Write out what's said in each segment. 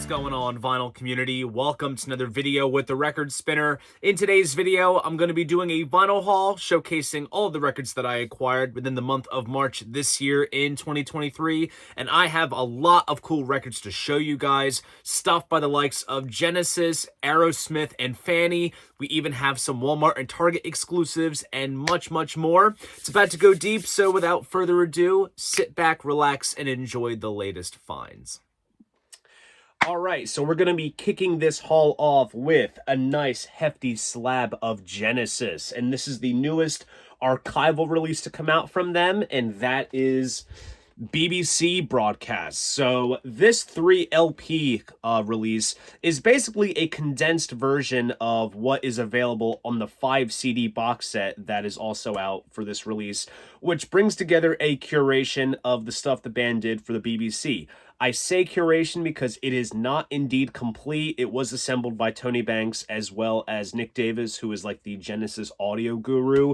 going on, vinyl community? Welcome to another video with the Record Spinner. In today's video, I'm going to be doing a vinyl haul showcasing all of the records that I acquired within the month of March this year in 2023. And I have a lot of cool records to show you guys. Stuff by the likes of Genesis, Aerosmith, and Fanny. We even have some Walmart and Target exclusives and much, much more. It's about to go deep, so without further ado, sit back, relax, and enjoy the latest finds. All right, so we're going to be kicking this haul off with a nice hefty slab of Genesis. And this is the newest archival release to come out from them, and that is BBC broadcast. So this 3 LP release is basically a condensed version of what is available on the 5 CD box set that is also out for this release, which brings together a curation of the stuff the band did for the BBC. I say curation because it is not indeed complete. It was assembled by Tony Banks as well as Nick Davis, who is like the Genesis audio guru.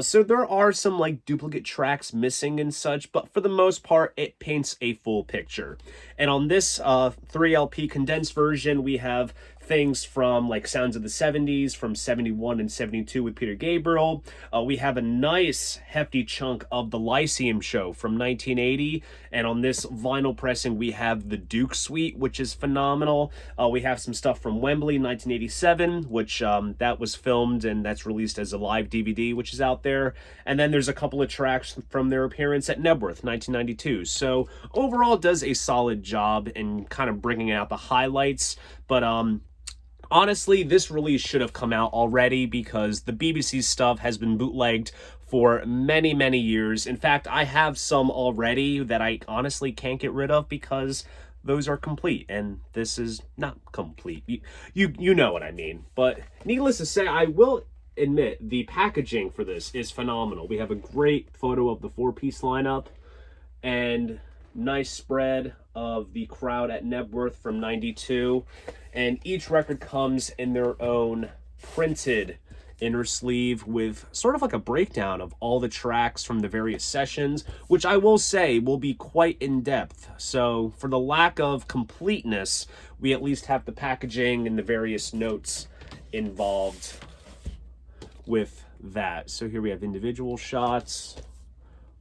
So there are some like duplicate tracks missing and such, but for the most part, it paints a full picture. And on this 3 LP condensed version, we have things from like Sounds of the 70s, from 71 and 72 with Peter Gabriel. We have a nice hefty chunk of the Lyceum Show from 1980. And on this vinyl pressing, we have the Duke Suite, which is phenomenal. We have some stuff from Wembley 1987, which that was filmed and that's released as a live DVD, which is out there. And then there's a couple of tracks from their appearance at Nebworth 1992. So overall, it does a solid job in kind of bringing out the highlights. But honestly, this release should have come out already because the BBC stuff has been bootlegged for many, many years. In fact, I have some already that I honestly can't get rid of because those are complete, and this is not complete. You know what I mean. But needless to say, I will admit the packaging for this is phenomenal. We have a great photo of the 4-piece lineup and nice spread of the crowd at Nebworth from 92. And each record comes in their own printed inner sleeve with sort of like a breakdown of all the tracks from the various sessions, which I will say will be quite in-depth. So for the lack of completeness, we at least have the packaging and the various notes involved with that. So here we have individual shots,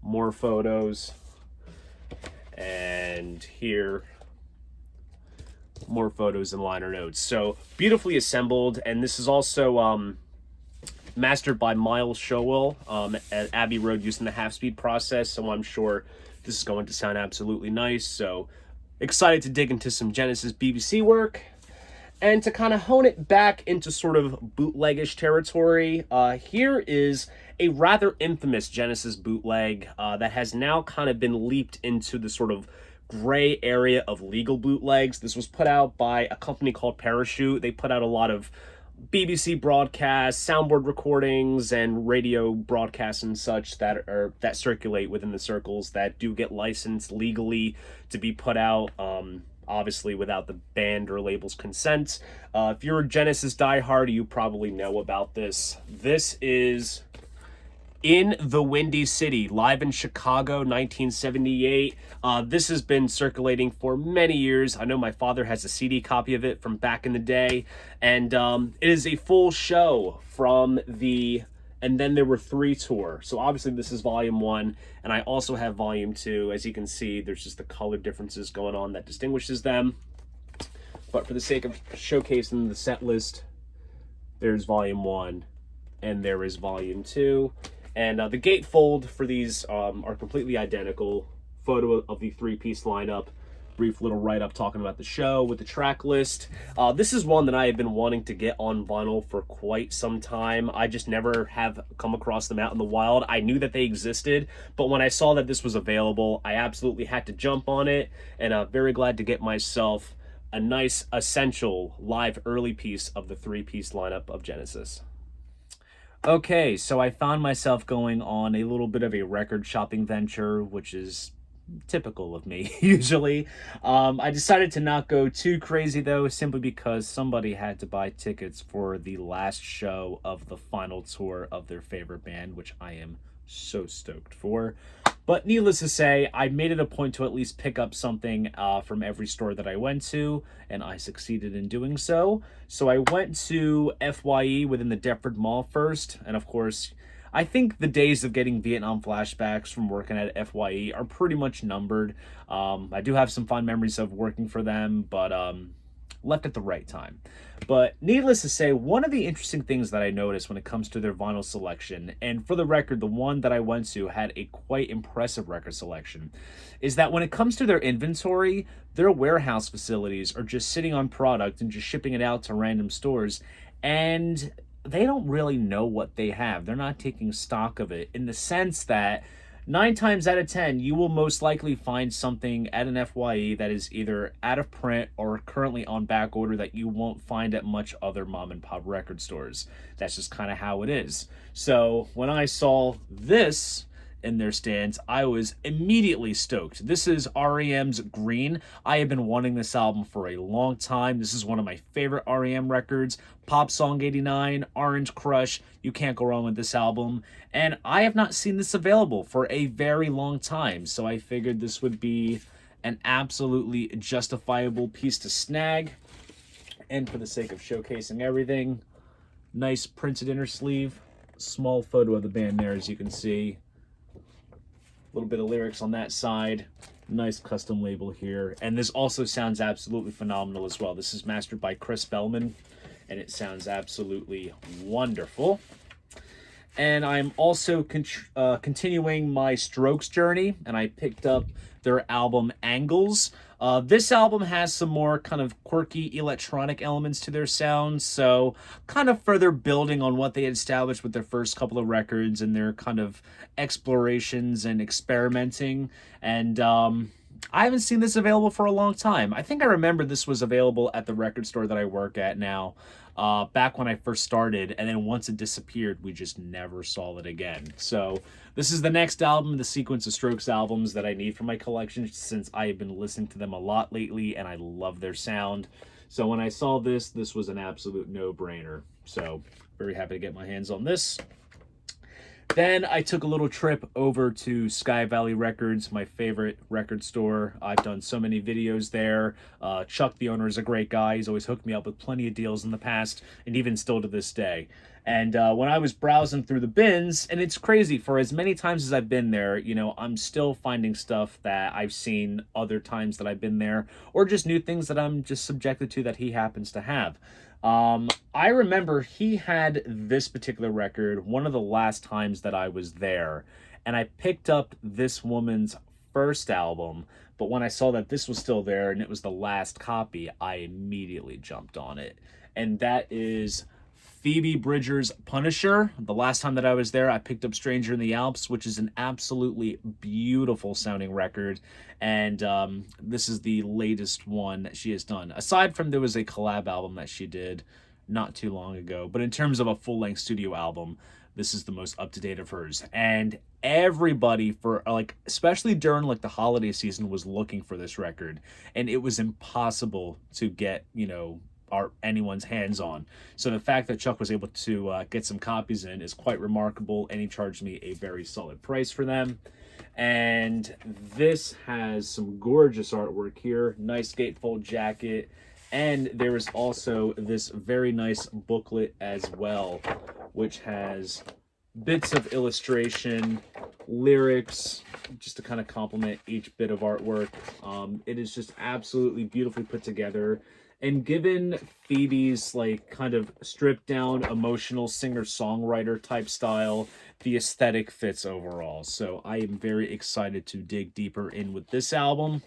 more photos, and here more photos and liner notes. So beautifully assembled, and this is also mastered by Miles Showell at Abbey Road using the half-speed process, so I'm sure this is going to sound absolutely nice. So excited to dig into some Genesis BBC work. And to kind of hone it back into sort of bootleggish territory, here is a rather infamous Genesis bootleg that has now kind of been leaped into the sort of gray area of legal bootlegs. This was put out by a company called Parachute. They put out a lot of BBC broadcasts, soundboard recordings, and radio broadcasts and such that circulate within the circles that do get licensed legally to be put out. Obviously without the band or label's consent. If you're a Genesis diehard, you probably know about this. This is In the Windy City, live in Chicago, 1978. This has been circulating for many years. I know my father has a CD copy of it from back in the day. And it is a full show from the And Then There Were Three tour. So obviously this is volume 1, and I also have volume 2. As you can see, there's just the color differences going on that distinguishes them. But for the sake of showcasing the set list, there's volume 1, and there is volume 2. And the gatefold for these are completely identical. Photo of the 3-piece lineup. Brief little write-up talking about the show with the track list. This is one that I have been wanting to get on vinyl for quite some time. I just never have come across them out in the wild. I knew that they existed, but when I saw that this was available, I absolutely had to jump on it, and I'm very glad to get myself a nice, essential live early piece of the 3-piece lineup of Genesis. Okay, so I found myself going on a little bit of a record shopping venture, which is typical of me usually. I decided to not go too crazy though, simply because somebody had to buy tickets for the last show of the final tour of their favorite band, which I am so stoked for. But needless to say, I made it a point to at least pick up something from every store that I went to, and I succeeded in doing so. So I went to FYE within the Deptford Mall first, and of course, I think the days of getting Vietnam flashbacks from working at FYE are pretty much numbered. I do have some fond memories of working for them, but left at the right time. But needless to say, one of the interesting things that I noticed when it comes to their vinyl selection, and for the record, the one that I went to had a quite impressive record selection, is that when it comes to their inventory, their warehouse facilities are just sitting on product and just shipping it out to random stores, and they don't really know what they have. They're not taking stock of it in the sense that 9 times out of 10, you will most likely find something at an FYE that is either out of print or currently on back order that you won't find at much other mom and pop record stores. That's just kind of how it is. So when I saw this in their stands, I was immediately stoked. This is REM's Green. I have been wanting this album for a long time. This is one of my favorite REM records. Pop Song 89, Orange Crush, you can't go wrong with this album. And I have not seen this available for a very long time, so I figured this would be an absolutely justifiable piece to snag. And for the sake of showcasing everything, nice printed inner sleeve, small photo of the band there as you can see. A little bit of lyrics on that side. Nice custom label here. And this also sounds absolutely phenomenal as well. This is mastered by Chris Bellman, and it sounds absolutely wonderful. And I'm also continuing my Strokes journey, and I picked up their album Angles. This album has some more kind of quirky electronic elements to their sound, so kind of further building on what they had established with their first couple of records and their kind of explorations and experimenting. And I haven't seen this available for a long time. I think I remember this was available at the record store that I work at now, back when I first started, and then once it disappeared, we just never saw it again. So this is the next album in the sequence of Strokes albums that I need for my collection, since I have been listening to them a lot lately, and I love their sound. So when I saw this, this was an absolute no-brainer. So very happy to get my hands on this. Then I took a little trip over to Sky Valley Records, my favorite record store. I've done so many videos there. Chuck, the owner, is a great guy. He's always hooked me up with plenty of deals in the past, and even still to this day. And when I was browsing through the bins, and it's crazy, for as many times as I've been there, you know, I'm still finding stuff that I've seen other times that I've been there, or just new things that I'm just subjected to that he happens to have. I remember he had this particular record one of the last times that I was there, and I picked up this woman's first album, but when I saw that this was still there and it was the last copy, I immediately jumped on it. And that is Phoebe Bridgers' Punisher. The last time that I was there, I picked up Stranger in the Alps, which is an absolutely beautiful sounding record. And this is the latest one that she has done. Aside from, there was a collab album that she did not too long ago. But in terms of a full-length studio album, this is the most up-to-date of hers. And everybody, for like, especially during like the holiday season, was looking for this record. And it was impossible to get, you know, anyone's hands on. So the fact that Chuck was able to get some copies in is quite remarkable, and he charged me a very solid price for them. And this has some gorgeous artwork here, nice gatefold jacket, and there is also this very nice booklet as well, which has bits of illustration, lyrics, just to kind of complement each bit of artwork. It is just absolutely beautifully put together. And given Phoebe's like kind of stripped down emotional singer-songwriter type style, the aesthetic fits overall. So I am very excited to dig deeper in with this album.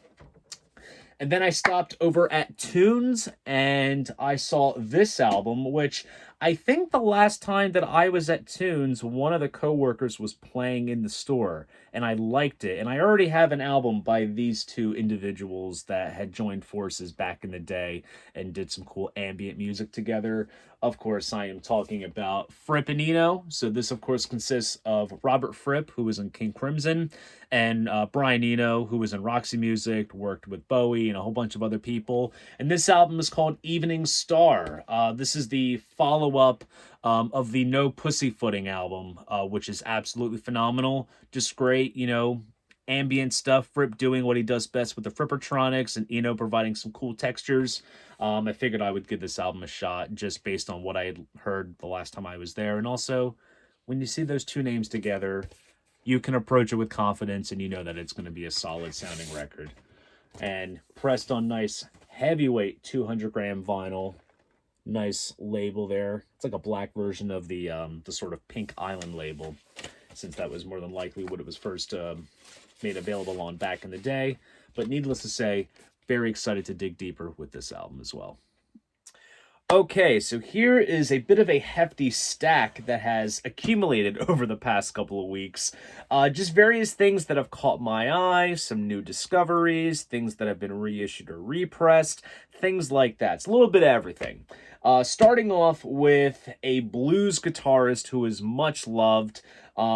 And then I stopped over at Tunes and I saw this album, which I think the last time that I was at Tunes, one of the coworkers was playing in the store, and I liked it. And I already have an album by these two individuals that had joined forces back in the day and did some cool ambient music together. Of course, I am talking about Fripp and Eno. So this, of course, consists of Robert Fripp, who was in King Crimson, and Brian Eno, who was in Roxy Music, worked with Bowie and a whole bunch of other people. And this album is called Evening Star. This is the follow-up of the No Pussyfooting album, which is absolutely phenomenal. Just great, you know, ambient stuff, Fripp doing what he does best with the Frippertronics, and Eno providing some cool textures. I figured I would give this album a shot just based on what I had heard the last time I was there. And also, when you see those two names together, you can approach it with confidence and you know that it's going to be a solid sounding record. And pressed on nice heavyweight 200-gram vinyl. Nice label there. It's like a black version of the sort of Pink Island label, since that was more than likely what it was first made available on back in the day. But needless to say, very excited to dig deeper with this album as well. Okay, so here is a bit of a hefty stack that has accumulated over the past couple of weeks. Just various things that have caught my eye, some new discoveries, things that have been reissued or repressed, things like that. It's a little bit of everything. Starting off with a blues guitarist who is much loved.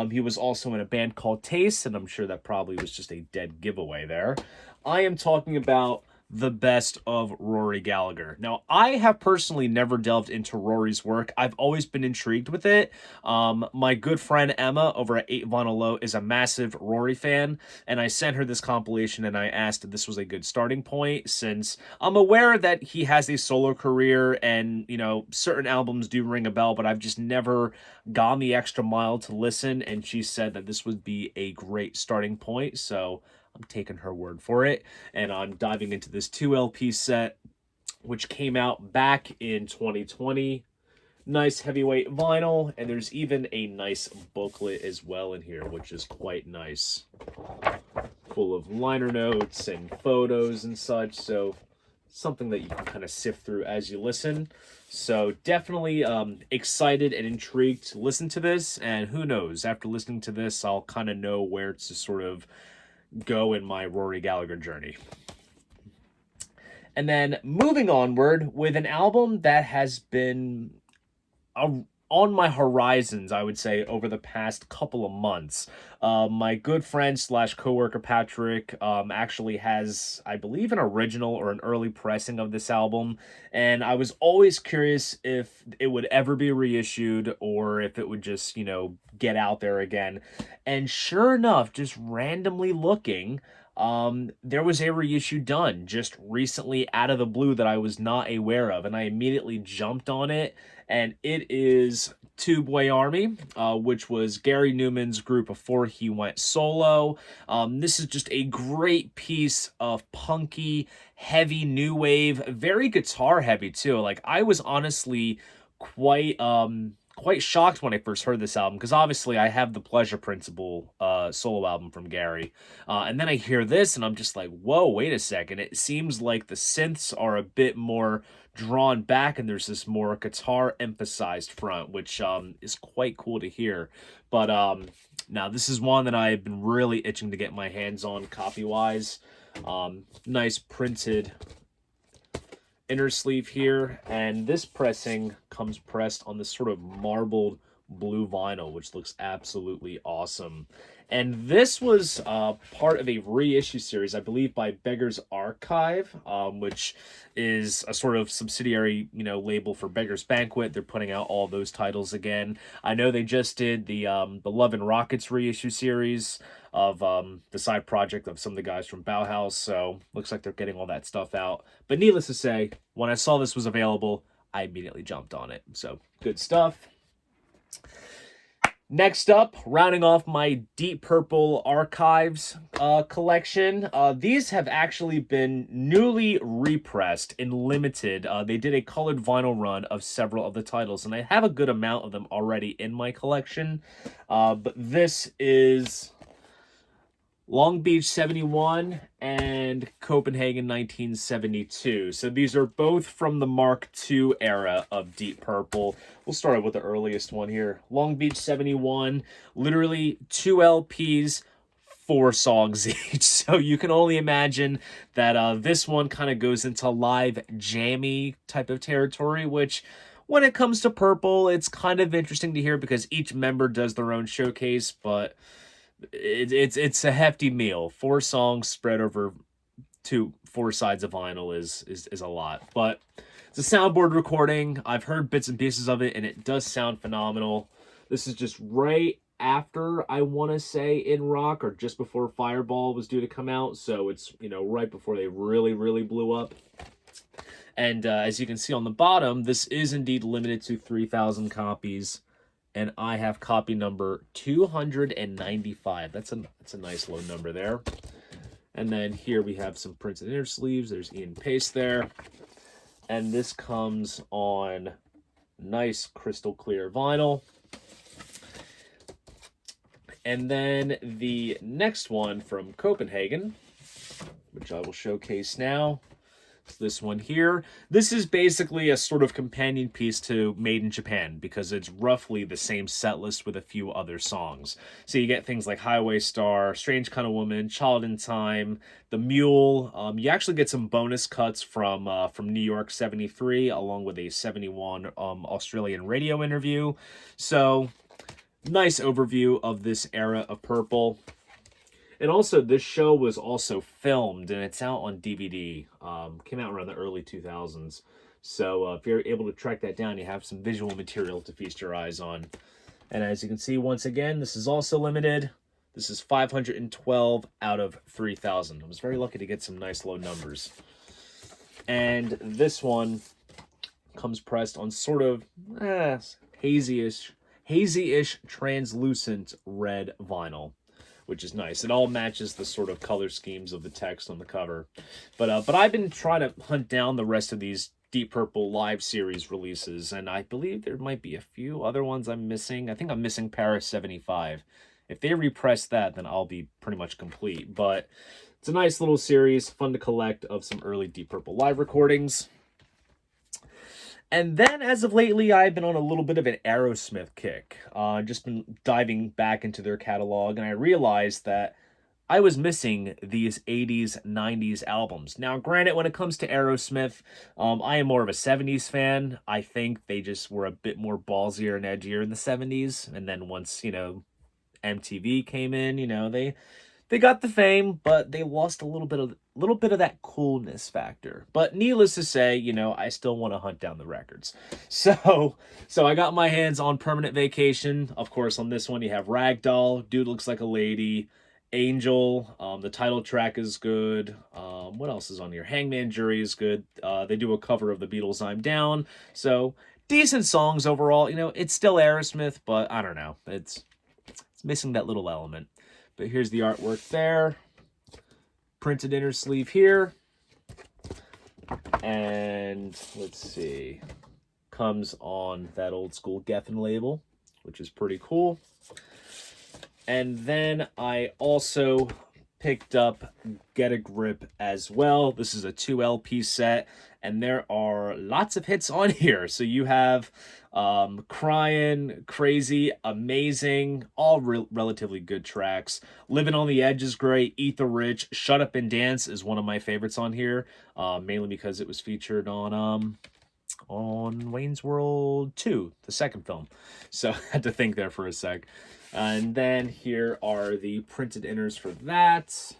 He was also in a band called Taste, and I'm sure that probably was just a dead giveaway there. I am talking about the best of Rory Gallagher. Now, I have personally never delved into Rory's work. I've always been intrigued with it. My good friend Emma over at 8 Vinyl Low is a massive Rory fan, and I sent her this compilation and I asked if this was a good starting point, since I'm aware that he has a solo career and, you know, certain albums do ring a bell, but I've just never gone the extra mile to listen, and she said that this would be a great starting point, so I'm taking her word for it, and I'm diving into this 2 LP set, which came out back in 2020. Nice heavyweight vinyl, and there's even a nice booklet as well in here, which is quite nice. Full of liner notes and photos and such, so something that you can kind of sift through as you listen. So definitely excited and intrigued to listen to this, and who knows, after listening to this, I'll kind of know where to sort of go in my Rory Gallagher journey. And then moving onward with an album that has been on my horizons, I would say, over the past couple of months. My good friend slash coworker Patrick actually has, I believe, an original or an early pressing of this album, and I was always curious if it would ever be reissued or if it would just, you know, get out there again. And sure enough, just randomly looking, there was a reissue done just recently out of the blue that I was not aware of, and I immediately jumped on it, and it is Two Boy Army, which was Gary Newman's group before he went solo. This is just a great piece of punky, heavy new wave, very guitar heavy too. Like, I was honestly quite shocked when I first heard this album, because obviously I have the Pleasure Principle solo album from Gary, and then I hear this and I'm just like, whoa, wait a second. It seems like the synths are a bit more drawn back and there's this more guitar emphasized front, which is quite cool to hear. But now this is one that I've been really itching to get my hands on copy wise. Nice printed inner sleeve here, and this pressing comes pressed on this sort of marbled blue vinyl, which looks absolutely awesome. And this was part of a reissue series, I believe, by Beggar's Archive, which is a sort of subsidiary, you know, label for Beggar's Banquet. They're putting out all those titles again. I know they just did the Love and Rockets reissue series of the side project of some of the guys from Bauhaus, so looks like they're getting all that stuff out. But needless to say, when I saw this was available, I immediately jumped on it. So good stuff. Next up, rounding off my Deep Purple Archives collection, these have actually been newly repressed in limited. They did a colored vinyl run of several of the titles, and I have a good amount of them already in my collection. But this is Long Beach 71 and Copenhagen 1972. So these are both from the Mark II era of Deep Purple. We'll start with the earliest one here. Long Beach 71, literally 2 LPs, 4 songs each. So you can only imagine that this one kind of goes into live jammy type of territory, which when it comes to Purple, it's kind of interesting to hear because each member does their own showcase, but it's a hefty meal. 4 songs spread over 4 sides of vinyl is a lot, but it's a soundboard recording. I've heard bits and pieces of it, and it does sound phenomenal. This is just right after, I want to say, In Rock, or just before Fireball was due to come out. So it's, you know, right before they really, really blew up. And as you can see on the bottom, this is indeed limited to 3,000 copies. And I have copy number 295. That's a nice low number there. And then here we have some printed inner sleeves. There's Ian Pace there. And this comes on nice crystal clear vinyl. And then the next one from Copenhagen, which I will showcase now. This one here. This is basically a sort of companion piece to Made in Japan, because it's roughly the same set list with a few other songs. So you get things like Highway Star, Strange Kind of Woman, Child in Time, The Mule. You actually get some bonus cuts from New York 73, along with a 71 Australian radio interview. So nice overview of this era of Purple. And also, this show was also filmed, and it's out on DVD. Came out around the early 2000s. So if you're able to track that down, you have some visual material to feast your eyes on. And as you can see, once again, this is also limited. This is 512 out of 3,000. I was very lucky to get some nice low numbers. And this one comes pressed on sort of hazy-ish translucent red vinyl, which is nice. It all matches the sort of color schemes of the text on the cover. But I've been trying to hunt down the rest of these Deep Purple live series releases, and I believe there might be a few other ones I'm missing. I think I'm missing Paris 75. If they repress that, then I'll be pretty much complete. But it's a nice little series, fun to collect, of some early Deep Purple live recordings. And then, as of lately, I've been on a little bit of an Aerosmith kick. Just been diving back into their catalog, and I realized that I was missing these 80s, 90s albums. Now, granted, when it comes to Aerosmith, I am more of a 70s fan. I think they just were a bit more ballsier and edgier in the 70s. And then once, you know, MTV came in, you know, they got the fame, but they lost a little bit of that coolness factor. But needless to say, you know, I still want to hunt down the records. So I got my hands on Permanent Vacation. Of course, on this one you have Ragdoll, Dude Looks Like a Lady, Angel. The title track is good. What else is on here? Hangman Jury is good. They do a cover of the Beatles' I'm Down. So decent songs overall. You know, it's still Aerosmith, but I don't know. It's missing that little element. But here's the artwork there. Printed inner sleeve here. And let's see. Comes on that old school Geffen label, which is pretty cool. And then I also picked up Get a Grip as well. This is a 2 LP set, and there are lots of hits on here. So you have Crying, Crazy, Amazing, all relatively good tracks. Living on the Edge is great. Eat the Rich, Shut Up and Dance is one of my favorites on here, mainly because it was featured on Wayne's World 2, the second film. So I had to think there for a sec. And then here are the printed inners for that.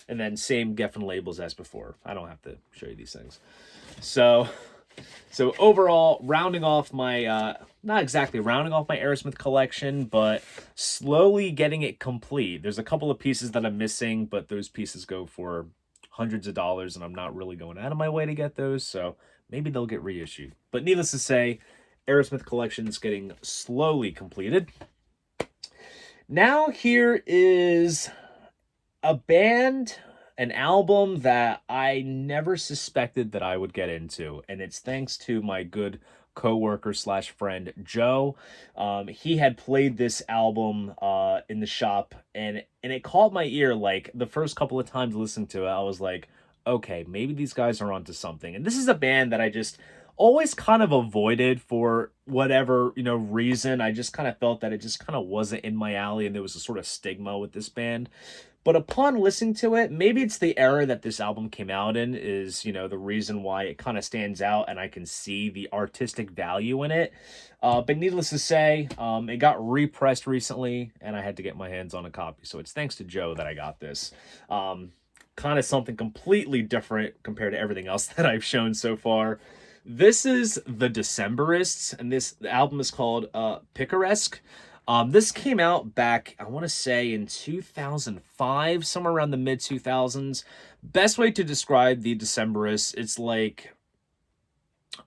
And then same Geffen labels as before. I don't have to show you these things. So overall, rounding off my, not exactly rounding off my Aerosmith collection, but slowly getting it complete. There's a couple of pieces that I'm missing, but those pieces go for hundreds of dollars, and I'm not really going out of my way to get those, so maybe they'll get reissued. But needless to say, Aerosmith collection is getting slowly completed. Now here is a band, an album that I never suspected that I would get into, and it's thanks to my good co-worker slash friend Joe. He had played this album in the shop, and it caught my ear. Like the first couple of times listening to it, I was like, okay, maybe these guys are onto something. And this is a band that I just always kind of avoided for whatever, you know, reason. I just kind of felt that it just kind of wasn't in my alley, and there was a sort of stigma with this band. But upon listening to it, maybe it's the era that this album came out in is, you know, the reason why it kind of stands out, and I can see the artistic value in it. But needless to say, it got repressed recently, and I had to get my hands on a copy. So it's thanks to Joe that I got this. Kind of something completely different compared to everything else that I've shown so far. This is The Decemberists, and the album is called Picaresque. This came out back, I want to say, in 2005, somewhere around the mid-2000s. Best way to describe the Decemberists, it's like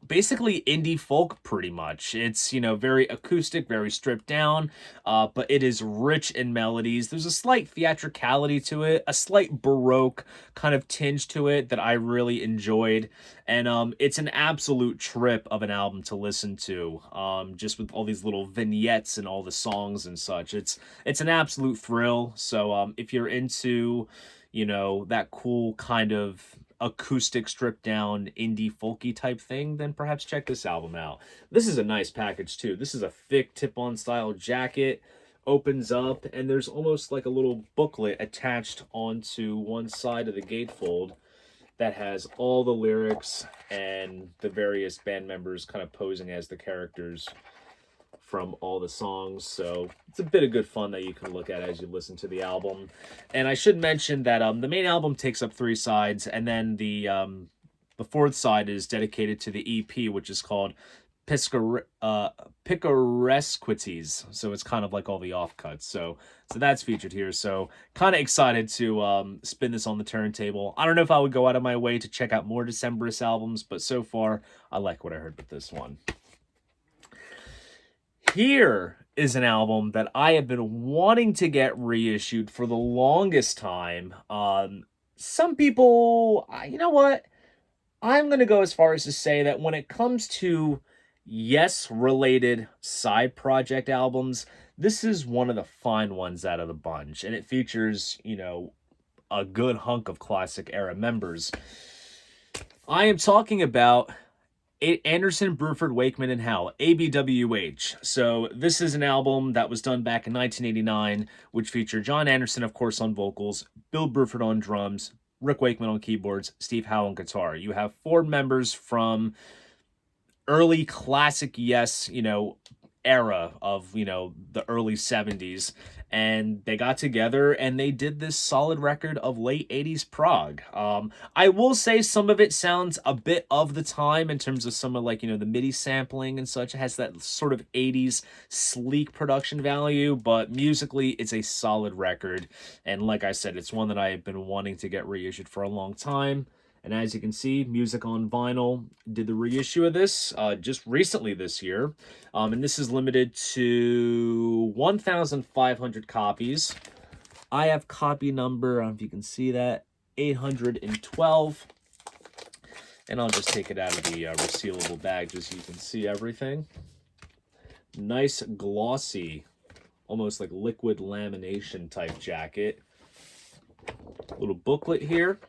basically indie folk pretty much. It's, you know, very acoustic, very stripped down, but it is rich in melodies. There's a slight theatricality to it, a slight baroque kind of tinge to it that I really enjoyed. And it's an absolute trip of an album to listen to, just with all these little vignettes and all the songs and such. It's an absolute thrill. So if you're into, you know, that cool kind of acoustic stripped down indie folky type thing, then perhaps check this album out. This is a nice package too. This is a thick tip-on style jacket, opens up, and there's almost like a little booklet attached onto one side of the gatefold that has all the lyrics and the various band members kind of posing as the characters from all the songs. So it's a bit of good fun that you can look at as you listen to the album. And I should mention that the main album takes up 3 sides, and then the fourth side is dedicated to the EP, which is called Picaresquities. So it's kind of like all the offcuts. So that's featured here. So kind of excited to spin this on the turntable. I don't know if I would go out of my way to check out more Decemberist albums, but so far I like what I heard with this one. Here is an album that I have been wanting to get reissued for the longest time. Some people, you know what? I'm going to go as far as to say that when it comes to Yes-related side project albums, this is one of the fine ones out of the bunch. And it features, you know, a good hunk of classic era members. I am talking about Anderson, Bruford, Wakeman, and Howe, ABWH. So this is an album that was done back in 1989, which featured John Anderson, of course, on vocals, Bill Bruford on drums, Rick Wakeman on keyboards, Steve Howe on guitar. You have 4 members from early classic Yes, you know, era of, you know, the early 70s, and they got together and they did this solid record of late 80s prog. I will say some of it sounds a bit of the time in terms of some of, like, you know, the MIDI sampling and such. It has that sort of 80s sleek production value, but musically it's a solid record, and like I said, it's one that I have been wanting to get reissued for a long time. And as you can see, Music on Vinyl did the reissue of this just recently this year. And this is limited to 1,500 copies. I have copy number, I don't know if you can see that, 812. And I'll just take it out of the resealable bag just so you can see everything. Nice glossy, almost like liquid lamination type jacket. Little booklet here,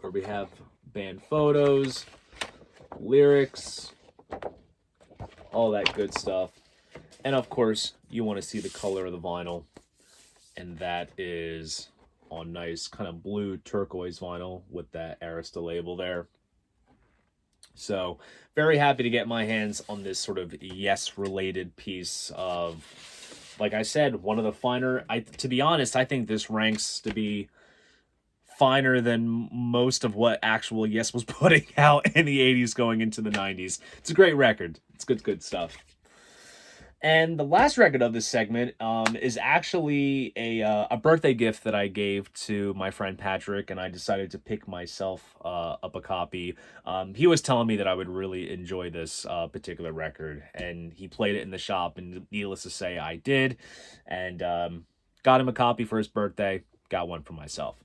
where we have band photos, lyrics, all that good stuff. And of course, you want to see the color of the vinyl, and that is on nice kind of blue turquoise vinyl with that Arista label there. So very happy to get my hands on this sort of Yes-related piece of, like I said, one of the finer, to be honest, I think this ranks to be finer than most of what actual Yes was putting out in the 80s going into the 90s. It's a great record. It's good stuff. And the last record of this segment is actually a birthday gift that I gave to my friend Patrick, and I decided to pick myself up a copy. He was telling me that I would really enjoy this particular record, and he played it in the shop, and needless to say, I did. And got him a copy for his birthday, got one for myself.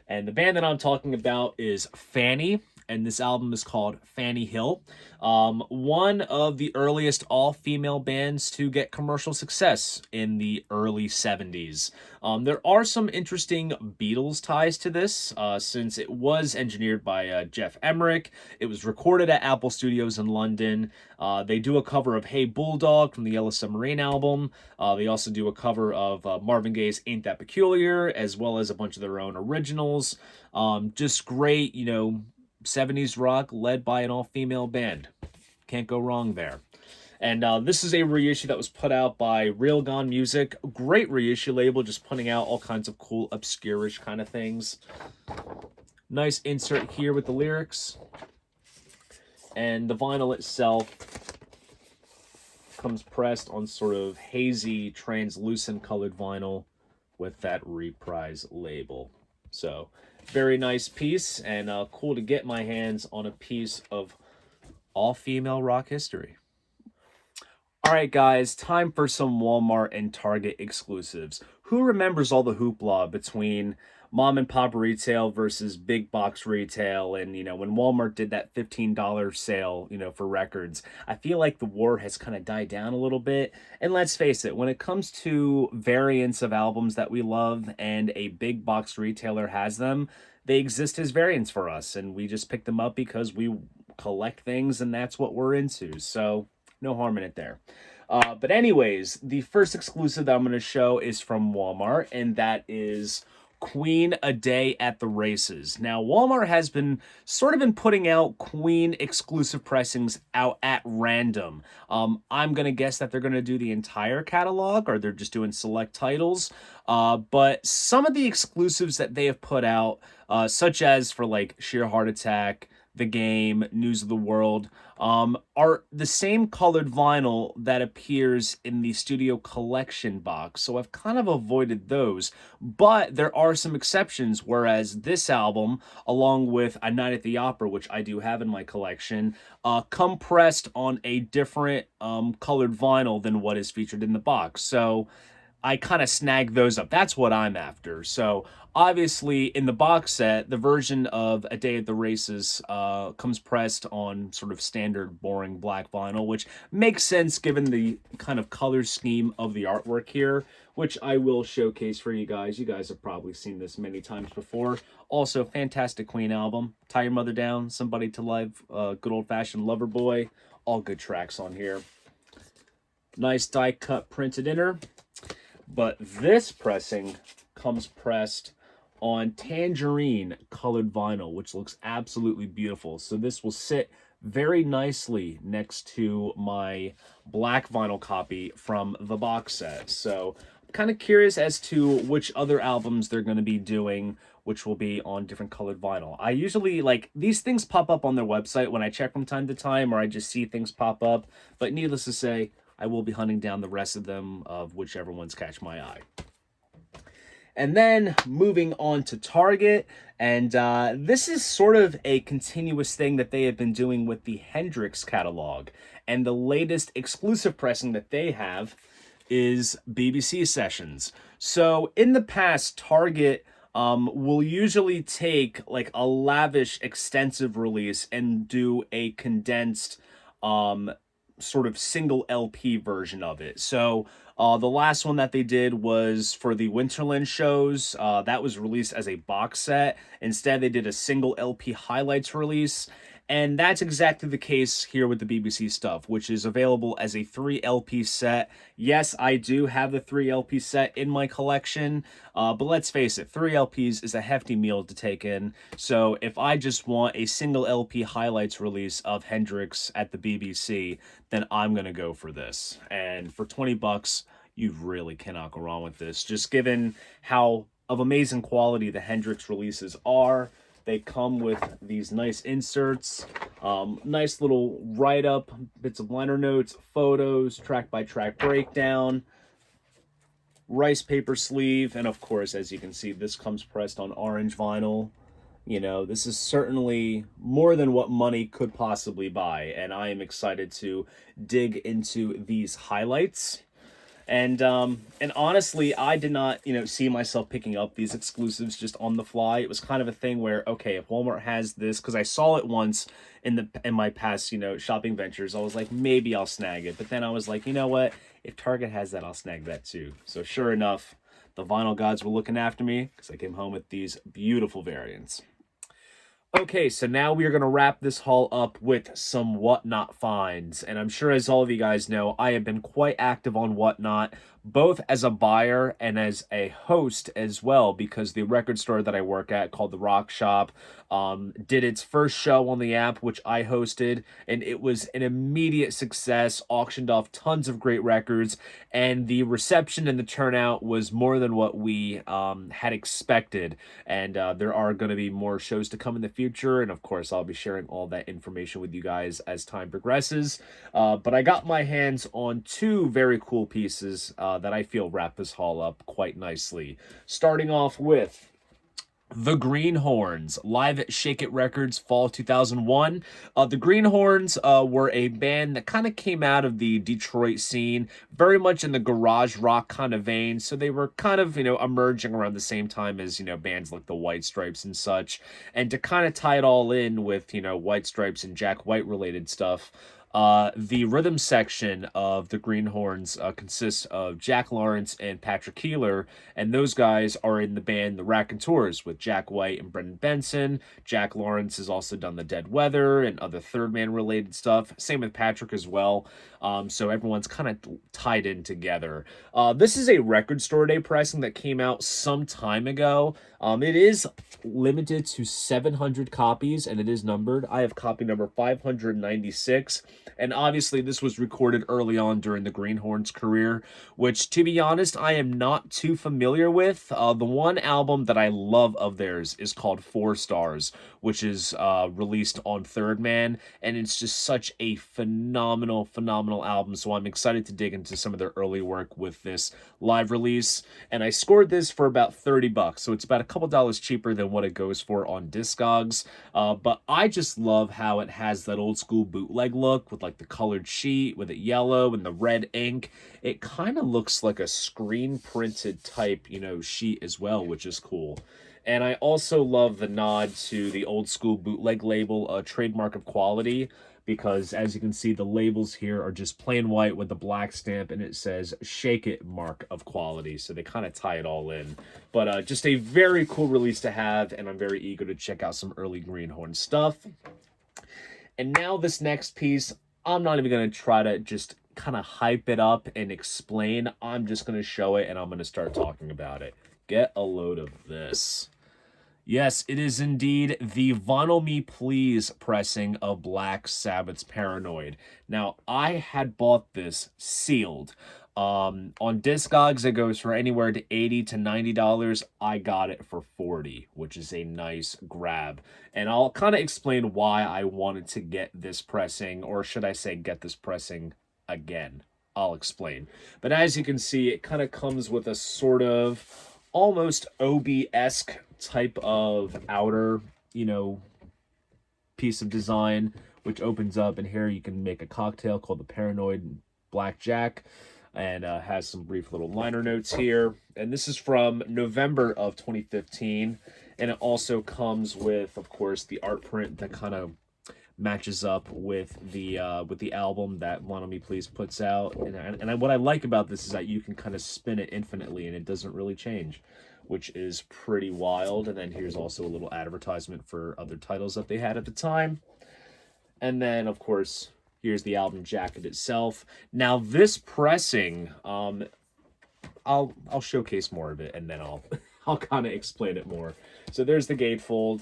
And the band that I'm talking about is Fanny, and this album is called Fanny Hill. One of the earliest all-female bands to get commercial success in the early 70s. There are some interesting Beatles ties to this, since it was engineered by Jeff Emmerich. It was recorded at Apple Studios in London. They do a cover of Hey Bulldog from the Yellow Submarine album. They also do a cover of Marvin Gaye's Ain't That Peculiar, as well as a bunch of their own originals. Just great, you know, 70s rock led by an all-female band. Can't go wrong there. And this is a reissue that was put out by Real Gone Music. Great reissue label, just putting out all kinds of cool, obscure-ish kind of things. Nice insert here with the lyrics. And the vinyl itself comes pressed on sort of hazy, translucent colored vinyl with that Reprise label. So, very nice piece, and cool to get my hands on a piece of all-female rock history. All right, guys, time for some Walmart and Target exclusives. Who remembers all the hoopla between mom and pop retail versus big box retail? And, when Walmart did that $15 sale, for records, I feel like the war has kind of died down a little bit. And let's face it, when it comes to variants of albums that we love and a big box retailer has them, they exist as variants for us. And we just pick them up because we collect things and that's what we're into. So no harm in it there. But anyways, the first exclusive that I'm going to show is from Walmart, and that is Queen A Day at the Races. Now, Walmart has been putting out Queen exclusive pressings out at random. I'm going to guess that they're going to do the entire catalog, or they're just doing select titles. But some of the exclusives that they have put out, such as for like Sheer Heart Attack, The Game, News of the World, are the same colored vinyl that appears in the studio collection box. So I've kind of avoided those, but there are some exceptions, whereas this album, along with A Night at the Opera, which I do have in my collection, come pressed on a different colored vinyl than what is featured in the box. So I kind of snag those up. That's what I'm after. So obviously in the box set, the version of A Day at the Races comes pressed on sort of standard boring black vinyl, which makes sense given the kind of color scheme of the artwork here, which I will showcase for you guys. You guys have probably seen this many times before. Also, fantastic Queen album. Tie Your Mother Down, Somebody to Love, Good Old Fashioned Lover Boy. All good tracks on here. Nice die cut printed inner. But this pressing comes pressed on tangerine colored vinyl, which looks absolutely beautiful. So this will sit very nicely next to my black vinyl copy from the box set. So I'm kind of curious as to which other albums they're going to be doing, which will be on different colored vinyl. I usually, these things pop up on their website when I check from time to time, or I just see things pop up. But needless to say, I will be hunting down the rest of them, of whichever ones catch my eye. And then moving on to Target, and this is sort of a continuous thing that they have been doing with the Hendrix catalog. And the latest exclusive pressing that they have is BBC Sessions. So in the past, Target will usually take like a lavish, extensive release and do a condensed sort of single LP version of it. So the last one that they did was for the Winterland shows. That was released as a box set. Instead, they did a single LP highlights release. And that's exactly the case here with the BBC stuff, which is available as a 3 LP set. Yes, I do have the 3 LP set in my collection, but let's face it, 3 LPs is a hefty meal to take in. So if I just want a single LP highlights release of Hendrix at the BBC, then I'm going to go for this. And for 20 bucks, you really cannot go wrong with this. Just given how of amazing quality the Hendrix releases are. They come with these nice inserts, nice little write-up, bits of liner notes, photos, track-by-track breakdown, rice paper sleeve, and of course, as you can see, this comes pressed on orange vinyl. This is certainly more than what money could possibly buy, and I am excited to dig into these highlights. And honestly, I did not, see myself picking up these exclusives just on the fly. It was kind of a thing where, okay, if Walmart has this, because I saw it once in my past, shopping ventures, I was like, maybe I'll snag it. But then I was like, you know what? If Target has that, I'll snag that too. So sure enough, the vinyl gods were looking after me because I came home with these beautiful variants. Okay, so now we are going to wrap this haul up with some Whatnot finds. And I'm sure, as all of you guys know, I have been quite active on Whatnot, both as a buyer and as a host as well, because the record store that I work at, called the Rock Shop, did its first show on the app, which I hosted, and it was an immediate success, auctioned off tons of great records, and the reception and the turnout was more than what we had expected. And there are going to be more shows to come in the future, and of course I'll be sharing all that information with you guys as time progresses. But I got my hands on two very cool pieces that I feel wrap this haul up quite nicely. Starting off with the Greenhorns, live at Shake It Records, fall 2001. The Greenhorns were a band that kind of came out of the Detroit scene, very much in the garage rock kind of vein. So they were kind of, emerging around the same time as, bands like the White Stripes and such. And to kind of tie it all in with, White Stripes and Jack White related stuff, the rhythm section of the Greenhorns consists of Jack Lawrence and Patrick Keeler, and those guys are in the band The Raconteurs with Jack White and Brendan Benson. Jack Lawrence has also done the Dead Weather and other Third Man related stuff. Same with Patrick as well. So everyone's kind of tied in together. This is a record store day pressing that came out some time ago. It is limited to 700 copies, and it is numbered. I have copy number 596. And obviously, this was recorded early on during the Greenhorns' career, which, to be honest, I am not too familiar with. The one album that I love of theirs is called 4 Stars, which is released on Third Man, and it's just such a phenomenal album. So I'm excited to dig into some of their early work with this live release. And I scored this for about $30, so it's about a couple dollars cheaper than what it goes for on Discogs. But I just love how it has that old school bootleg look with like the colored sheet with it yellow and the red ink. It kind of looks like a screen printed type, sheet as well, which is cool. And I also love the nod to the old school bootleg label, a trademark of quality, because as you can see, the labels here are just plain white with the black stamp, and it says Shake It mark of quality. So they kind of tie it all in. But just a very cool release to have, and I'm very eager to check out some early Greenhorn stuff. And now this next piece, I'm not even going to try to just kind of hype it up and explain. I'm just going to show it, and I'm going to start talking about it. Get a load of this. Yes, it is indeed the Vinyl Me Please pressing of Black Sabbath's Paranoid. Now, I had bought this sealed. On Discogs, it goes for anywhere to $80 to $90. I got it for $40, which is a nice grab. And I'll kind of explain why I wanted to get this pressing, or should I say get this pressing again. I'll explain. But as you can see, it kind of comes with a sort of almost OB-esque type of outer, piece of design, which opens up, and here you can make a cocktail called the Paranoid Blackjack, and has some brief little liner notes here. And this is from November of 2015, and it also comes with, of course, the art print that kind of matches up with the album that Vinyl Me Please puts out. And what I like about this is that you can kind of spin it infinitely, and it doesn't really change, which is pretty wild. And then here's also a little advertisement for other titles that they had at the time. And then, of course, here's the album jacket itself. Now, this pressing, I'll showcase more of it, and then I'll kind of explain it more. So there's the gatefold,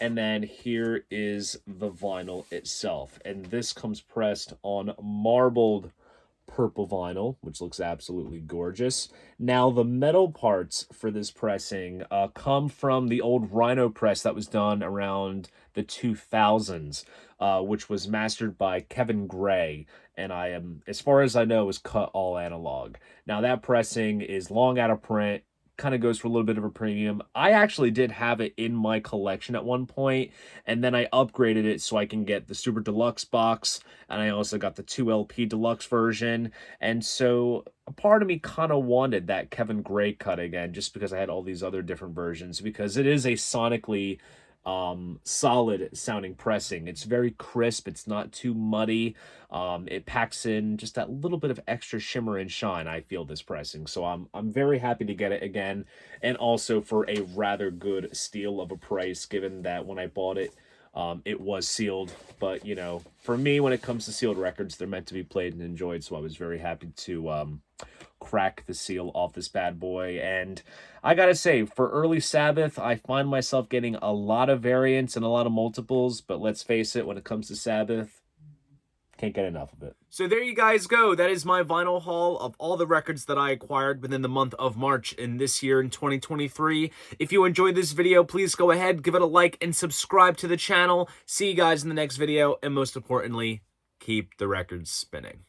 and then here is the vinyl itself. And this comes pressed on marbled purple vinyl, which looks absolutely gorgeous. Now, the metal parts for this pressing come from the old Rhino press that was done around the 2000s, which was mastered by Kevin Gray, and as far as I know, was cut all analog. Now, that pressing is long out of print, kind of goes for a little bit of a premium. I actually did have it in my collection at one point, and then I upgraded it so I can get the Super Deluxe box, and I also got the 2LP Deluxe version. And so a part of me kind of wanted that Kevin Gray cut again, just because I had all these other different versions, because it is a sonically solid sounding pressing. It's very crisp. It's not too muddy. It packs in just that little bit of extra shimmer and shine, I feel, this pressing. So I'm very happy to get it again, and also for a rather good steal of a price, given that when I bought it, it was sealed. But for me, when it comes to sealed records, they're meant to be played and enjoyed, so I was very happy to crack the seal off this bad boy. And I gotta say, for early Sabbath, I find myself getting a lot of variants and a lot of multiples, but let's face it, when it comes to Sabbath, can't get enough of it. So there you guys go. That is my vinyl haul of all the records that I acquired within the month of March in this year in 2023. If you enjoyed this video, please go ahead, give it a like, and subscribe to the channel. See you guys in the next video, and most importantly, keep the records spinning.